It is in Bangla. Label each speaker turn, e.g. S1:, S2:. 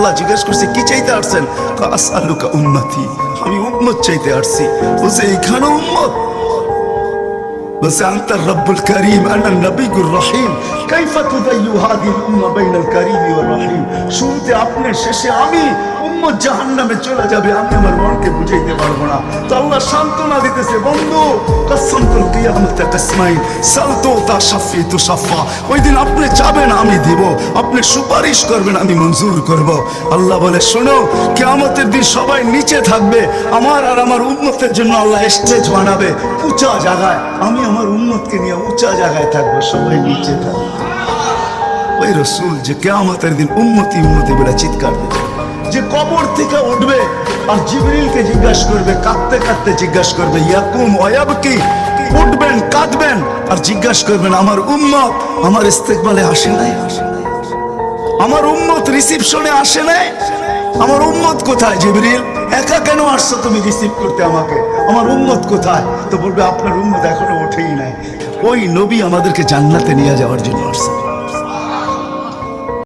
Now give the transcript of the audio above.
S1: আল্লাহ জিজ্ঞেস করছে কি চাইতে আসছেন? আসআলুকা উম্মতি, আমি উম্মত চাইতে আসছি। বলছে এইখানে উম্মত? বলছে আনতা রব্বুল করিম আনা নবিয়ুর রহিম, কাইফা তুদাইয়ু হাদিল উম্মাহ বাইনাল করিম ওয়ার রহিম। শুনতে আপনি, শেষে আমি, উম্মত জাহান্নামে চলে যাবে, আমি আমার মনকে বুঝাইতে পারবো না। তো আল্লাহ সান্ত্বনা দিতেছে, বন্ধু কাসসামতুল কিয়ামাতা কাসমাইন সালতু তাশাফিতু শাফা। ওই দিন আপনি চাবেন আমি দিব, আপনি সুপারিশ করবেন আমি মঞ্জুর করব। আল্লাহ বলে শোনো, কিয়ামতের দিন সবাই নিচে থাকবে, আমার আর আমার উম্মতের জন্য আল্লাহ স্টেজ বানাবে উঁচা জায়গায়, আমি আমার উম্মতকে নিয়ে উঁচা জায়গায় থাকবো, সবাই নিচে থাকবে। ওই রসুল যে কিয়ামতের দিন উম্মতি উম্মতি বলে চিৎকার দেবে, যে কবর থেকে উঠবে আর জিবরিলকে জিজ্ঞাসা করবে, কাঁদতে কাঁদতে জিজ্ঞাসা করবে ইয়াকুম ওয়ায়াবকি, উঠবেন কাঁদবেন আর জিজ্ঞাসা করবেন আমার উম্মত আমার ইস্তেকবালে আসে নাই, আমার উম্মত রিসিপশনে আসে নাই, আমার উম্মত কোথায়? জিবরিল একা কেন আসছো তুমি রিসিভ করতে আমাকে, আমার উম্মত কোথায়? তো বলবে আপনার উম্মত এখনো ওঠেই নাই। ওই নবী আমাদেরকে জান্নাতে নিয়ে যাওয়ার জন্য আসছে।